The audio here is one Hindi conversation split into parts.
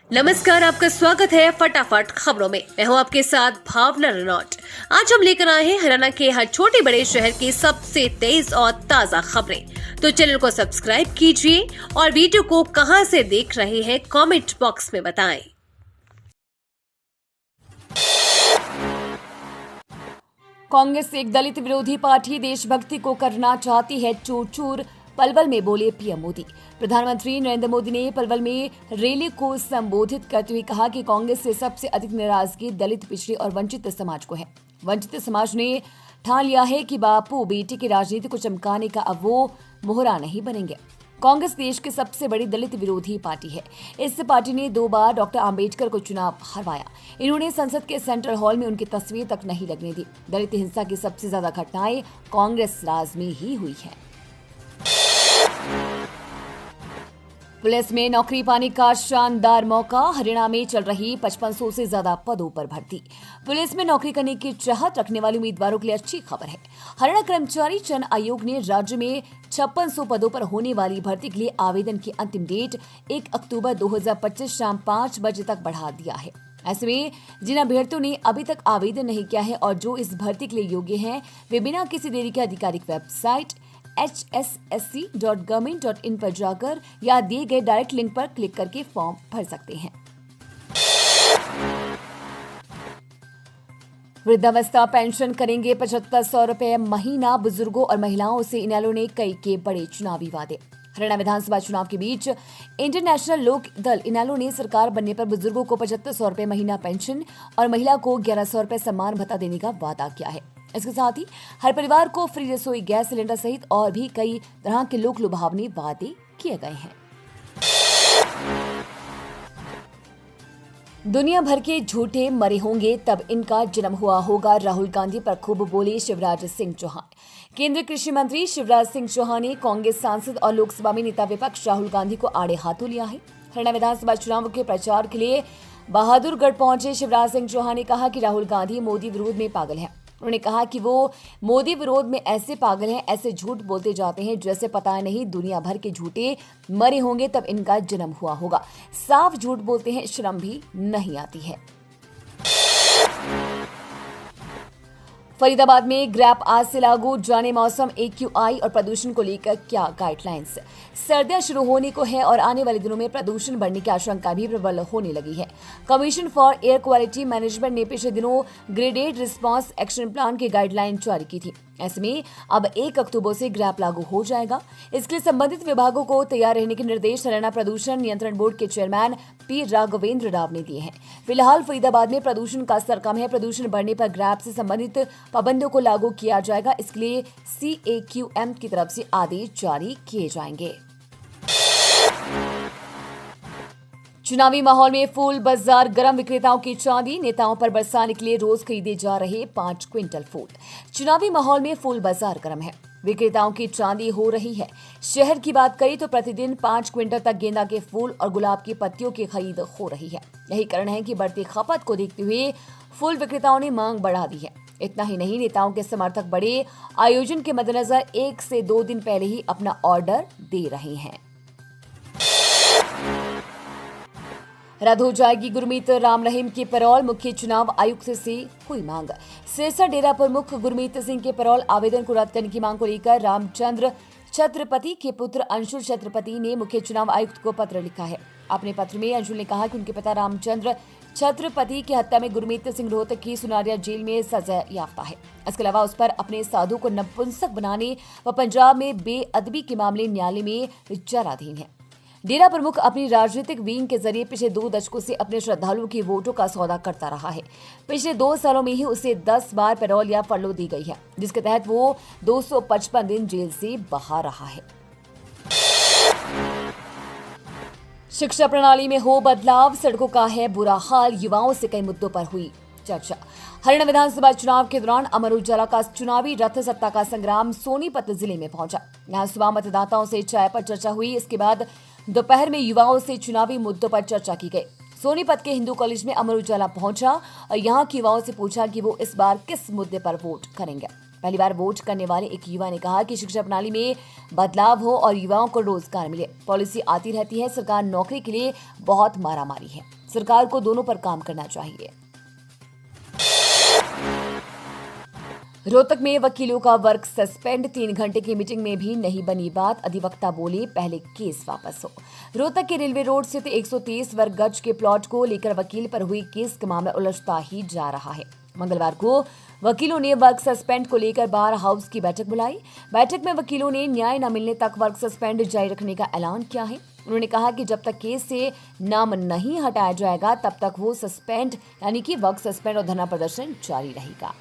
नमस्कार, आपका स्वागत है फटाफट खबरों में। मैं हूं आपके साथ भावना रनौट। आज हम लेकर आए हैं हरियाणा के हर छोटे बड़े शहर की सबसे तेज और ताजा खबरें। तो चैनल को सब्सक्राइब कीजिए और वीडियो को कहां से देख रहे हैं कमेंट बॉक्स में बताएं। कांग्रेस एक दलित विरोधी पार्टी देशभक्ति को करना चाहती है चूर चूर, पलवल में बोले पीएम मोदी। प्रधानमंत्री नरेंद्र मोदी ने पलवल में रैली को संबोधित करते हुए कहा कि कांग्रेस से सबसे अधिक नाराजगी दलित, पिछड़े और वंचित समाज को है। वंचित समाज ने ठान लिया है कि बापू बेटी की राजनीति को चमकाने का अब वो मोहरा नहीं बनेंगे। कांग्रेस देश की सबसे बड़ी दलित विरोधी पार्टी है। इस पार्टी ने 2 बार डॉक्टर आंबेडकर को चुनाव हरवाया। इन्होंने संसद के सेंट्रल हॉल में उनकी तस्वीर तक नहीं लगने दी। दलित हिंसा की सबसे ज्यादा घटनाएं कांग्रेस राज में ही हुई है। पुलिस में नौकरी पाने का शानदार मौका। हरियाणा में चल रही 5500 से ज्यादा पदों पर भर्ती। पुलिस में नौकरी करने की चाहत रखने वाले उम्मीदवारों के लिए अच्छी खबर है। हरियाणा कर्मचारी चयन आयोग ने राज्य में 5600 पदों पर होने वाली भर्ती के लिए आवेदन की अंतिम डेट 1 अक्टूबर 2025 शाम 5 बजे तक बढ़ा दिया है। ऐसे में जिन अभ्यर्थियों ने अभी तक आवेदन नहीं किया है और जो इस भर्ती के लिए योग्य हैं, वे बिना किसी देरी के आधिकारिक वेबसाइट hssc.government.in पर जाकर या दिए गए डायरेक्ट लिंक पर क्लिक करके फॉर्म भर सकते हैं। वृद्धावस्था पेंशन करेंगे 7500 रुपए महीना। बुजुर्गों और महिलाओं से इनेलो ने कई के बड़े चुनावी वादे। हरियाणा विधानसभा चुनाव के बीच इंटरनेशनल लोक दल इनेलो ने सरकार बनने पर बुजुर्गों को 7500 रुपए महीना पेंशन और महिला को 1100 रुपए सम्मान भत्ता देने का वादा किया है। इसके साथ ही हर परिवार को फ्री रसोई गैस सिलेंडर सहित और भी कई तरह के लोक लुभावने वादे किए गए हैं। दुनिया भर के झूठे मरे होंगे तब इनका जन्म हुआ होगा। राहुल गांधी पर खूब बोले शिवराज सिंह चौहान। केंद्रीय कृषि मंत्री शिवराज सिंह चौहान ने कांग्रेस सांसद और लोकसभा में नेता विपक्ष राहुल गांधी को आड़े हाथों लिया है। हरियाणा विधानसभा चुनाव के प्रचार के लिए बहादुरगढ़ पहुंचे शिवराज सिंह चौहान ने कहा कि राहुल गांधी मोदी विरोध में पागल है। उन्होंने कहा कि वो मोदी विरोध में ऐसे पागल हैं, ऐसे झूठ बोलते जाते हैं जैसे पता नहीं दुनिया भर के झूठे मरे होंगे तब इनका जन्म हुआ होगा। साफ झूठ बोलते हैं, शर्म भी नहीं आती है। फरीदाबाद में ग्रैप आज से लागू। जाने मौसम, AQI और प्रदूषण को लेकर क्या गाइडलाइंस। सर्दियां शुरू होने को है और आने वाले दिनों में प्रदूषण बढ़ने की आशंका भी प्रबल होने लगी है। Commission for air quality management ने पिछले दिनों ग्रेडेड रिस्पांस एक्शन प्लान की गाइडलाइन जारी की थी। ऐसे में अब 1 अक्टूबर से ग्रैप लागू हो जाएगा। इसके लिए संबंधित विभागों को तैयार रहने के निर्देश हरियाणा प्रदूषण नियंत्रण बोर्ड के चेयरमैन P राघवेंद्र राव ने दिए हैं। फिलहाल फरीदाबाद में प्रदूषण का स्तर कम है। प्रदूषण बढ़ने पर ग्रैप से संबंधित पाबंदियों को लागू किया जाएगा। इसके लिए CAQM की तरफ से आदेश जारी किए जाएंगे। चुनावी माहौल में फूल बाजार गर्म। विक्रेताओं की चांदी। नेताओं पर बरसाने के लिए रोज खरीदे जा रहे 5 क्विंटल फूल। चुनावी माहौल में फूल बाजार गर्म है। विक्रेताओं की चांदी हो रही है। शहर की बात करें तो प्रतिदिन 5 क्विंटल तक गेंदा के फूल और गुलाब की पत्तियों की खरीद हो रही है। यही कारण है कि बढ़ती खपत को देखते हुए फूल विक्रेताओं ने मांग बढ़ा दी है। इतना ही नहीं, नेताओं के समर्थक बड़े आयोजन के मद्देनजर 1 से 2 दिन पहले ही अपना ऑर्डर दे रहे हैं। रद्द हो जाएगी गुरमीत राम रहीम की पैरोल। मुख्य चुनाव आयुक्त से हुई मांग। सिरसा डेरा प्रमुख गुरमीत सिंह के पैरोल आवेदन को रद्द करने की मांग को लेकर रामचंद्र छत्रपति के पुत्र अंशुल छत्रपति ने मुख्य चुनाव आयुक्त को पत्र लिखा है। अपने पत्र में अंशुल ने कहा कि उनके पिता रामचंद्र छत्रपति की हत्या में गुरमीत सिंह रोहतक की सुनारिया जेल में सजा याफ्ता है। इसके अलावा उस पर अपने साधु को नपुंसक बनाने व पंजाब में बेअदबी के मामले न्यायालय में विचाराधीन है। डेरा प्रमुख अपनी राजनीतिक विंग के जरिए पिछले 2 दशकों से अपने श्रद्धालुओं की वोटों का सौदा करता रहा है। पिछले 2 सालों में ही उसे 10 बार पैरोल या फरलो दी गई है, जिसके तहत वो 255 दिन जेल से बाहर रहा है। शिक्षा प्रणाली में हो बदलाव। सड़कों का है बुरा हाल। युवाओं से कई मुद्दों पर हुई चर्चा। हरियाणा विधानसभा चुनाव के दौरान अमर उजाला का चुनावी रथ सत्ता का संग्राम सोनीपत जिले में पहुंचा। यहां सुबह मतदाताओं से चाय पर चर्चा हुई। इसके बाद दोपहर में युवाओं से चुनावी मुद्दों पर चर्चा की गई। सोनीपत के हिंदू कॉलेज में अमर उजाला पहुंचा और यहां के युवाओं से पूछा कि वो इस बार किस मुद्दे पर वोट करेंगे। पहली बार वोट करने वाले एक युवा ने कहा कि शिक्षा प्रणाली में बदलाव हो और युवाओं को रोजगार मिले। पॉलिसी आती रहती है, सरकार नौकरी के लिए बहुत मारामारी है। सरकार को दोनों पर काम करना चाहिए। रोहतक में वकीलों का वर्क सस्पेंड, 3 घंटे की मीटिंग में भी नहीं बनी बात। अधिवक्ता बोले पहले केस वापस हो। रोहतक के रेलवे रोड स्थित 130 वर्ग गज के प्लॉट को लेकर वकील पर हुई केस का मामला उलझता ही जा रहा है। मंगलवार को वकीलों ने वर्क सस्पेंड को लेकर बार हाउस की बैठक बुलाई। बैठक में वकीलों ने न्याय न मिलने तक वर्क सस्पेंड जारी रखने का ऐलान किया है। उन्होंने कहा कि जब तक केस से नाम नहीं हटाया जाएगा तब तक वो सस्पेंड यानी कि वर्क सस्पेंड और धरना प्रदर्शन जारी रहेगा।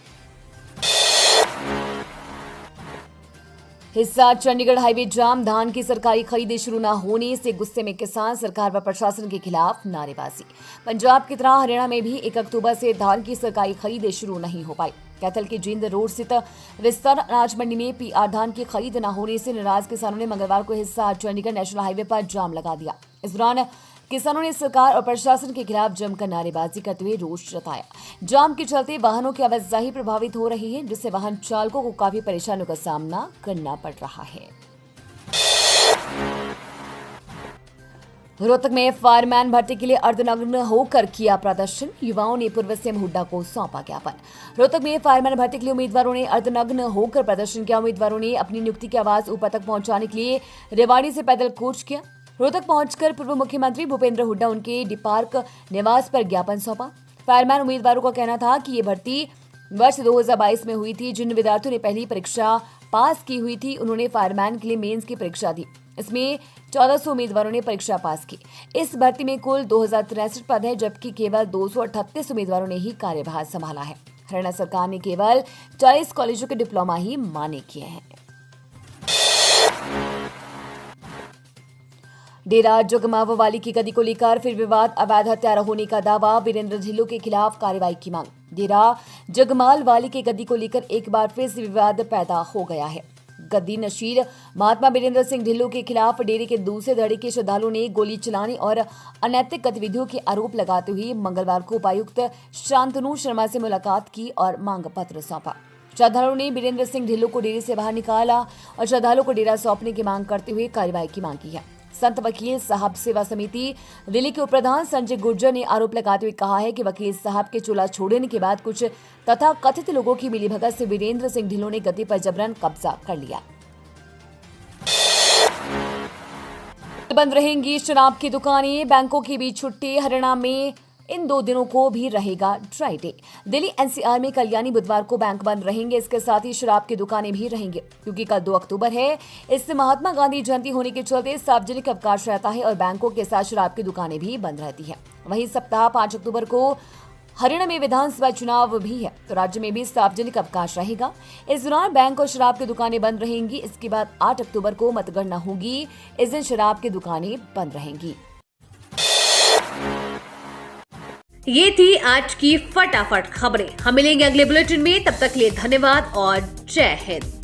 हिस्सा चंडीगढ़ हाईवे जाम, धान की सरकारी खरीदी शुरू न होने से गुस्से में किसान, सरकार व प्रशासन के खिलाफ नारेबाजी। पंजाब की तरह हरियाणा में भी 1 अक्टूबर से धान की सरकारी खरीद शुरू नहीं हो पाई। कैथल के जिंद रोड स्थित विस्तार अनाज मंडी में पीआर धान की खरीद न होने से नाराज किसानों ने मंगलवार को हिस्सा चंडीगढ़ नेशनल हाईवे पर जाम लगा दिया। इस दौरान किसानों ने सरकार और प्रशासन के खिलाफ जमकर नारेबाजी करते हुए रोष जताया। जाम के चलते वाहनों की आवाजाही प्रभावित हो रही है, जिससे वाहन चालकों को काफी परेशानियों का सामना करना पड़ रहा है। रोहतक में फायरमैन भर्ती के लिए अर्धनग्न होकर किया प्रदर्शन, युवाओं ने पूर्व सीएम हुड्डा को सौंपा ज्ञापन। रोहतक में फायरमैन भर्ती के लिए उम्मीदवारों ने अर्धनग्न होकर प्रदर्शन किया। उम्मीदवारों ने अपनी नियुक्ति की आवाज ऊपर तक पहुंचाने के लिए रेवाड़ी से पैदल कूच किया। रोहतक पहुंचकर पूर्व मुख्यमंत्री भूपेंद्र हुड्डा उनके डिपार्क निवास पर ज्ञापन सौंपा। फायरमैन उम्मीदवारों का कहना था कि ये भर्ती वर्ष 2022 में हुई थी। जिन विद्यार्थियों ने पहली परीक्षा पास की हुई थी उन्होंने फायरमैन के लिए मेंस की परीक्षा दी। इसमें 1400 उम्मीदवारों ने परीक्षा पास की। इस भर्ती में कुल 2063 पद है, जबकि केवल 238 उम्मीदवारों ने ही कार्यभार संभाला है। हरियाणा सरकार ने केवल 40 कॉलेजों के डिप्लोमा ही मान्य किए हैं। डेरा जगमालवाली की गद्दी को लेकर फिर विवाद, अवैध हत्यारा होने का दावा, वीरेंद्र ढिल्लों के खिलाफ कार्रवाई की मांग। डेरा जगमालवाली की गद्दी को लेकर एक बार फिर से विवाद पैदा हो गया है। गद्दी नशीर महात्मा वीरेंद्र सिंह ढिल्लों के खिलाफ डेरे के दूसरे धड़े के श्रद्धालुओं ने गोली चलाने और अनैतिक गतिविधियों के आरोप लगाते हुए मंगलवार को उपायुक्त शांतनु शर्मा से मुलाकात की और मांग पत्र सौंपा। श्रद्धालुओं ने वीरेंद्र सिंह ढिल्लों को डेरे से बाहर निकाला और श्रद्धालुओं को डेरा सौंपने की मांग करते हुए कार्रवाई की मांग की है। संत वकील साहब सेवा समिति दिल्ली के उपप्रधान संजय गुर्जर ने आरोप लगाते हुए कहा है कि वकील साहब के चूल्हा छोड़ने के बाद कुछ तथाकथित लोगों की मिलीभगत से वीरेंद्र सिंह ढिल्लों ने गद्दी पर जबरन कब्जा कर लिया। बंद रहेंगी शराब की दुकानें, बैंकों की भी छुट्टी। हरियाणा में इन 2 दिनों को भी रहेगा ड्राई डे। दिल्ली एनसीआर में कल यानी बुधवार को बैंक बंद रहेंगे। इसके साथ ही शराब की दुकानें भी रहेंगे, क्योंकि कल 2 अक्टूबर है। इससे महात्मा गांधी जयंती होने के चलते सार्वजनिक अवकाश रहता है और बैंकों के साथ शराब की दुकानें भी बंद रहती है। वहीं सप्ताह 5 अक्टूबर को हरियाणा में विधानसभा चुनाव भी है, तो राज्य में भी सार्वजनिक अवकाश रहेगा। इस दौरान बैंक और शराब की दुकानें बंद रहेंगी। इसके बाद 8 अक्टूबर को मतगणना होगी। इस दिन शराब की दुकानें बंद रहेंगी। ये थी आज की फटाफट खबरें। हम मिलेंगे अगले बुलेटिन में, तब तक के लिए धन्यवाद और जय हिंद।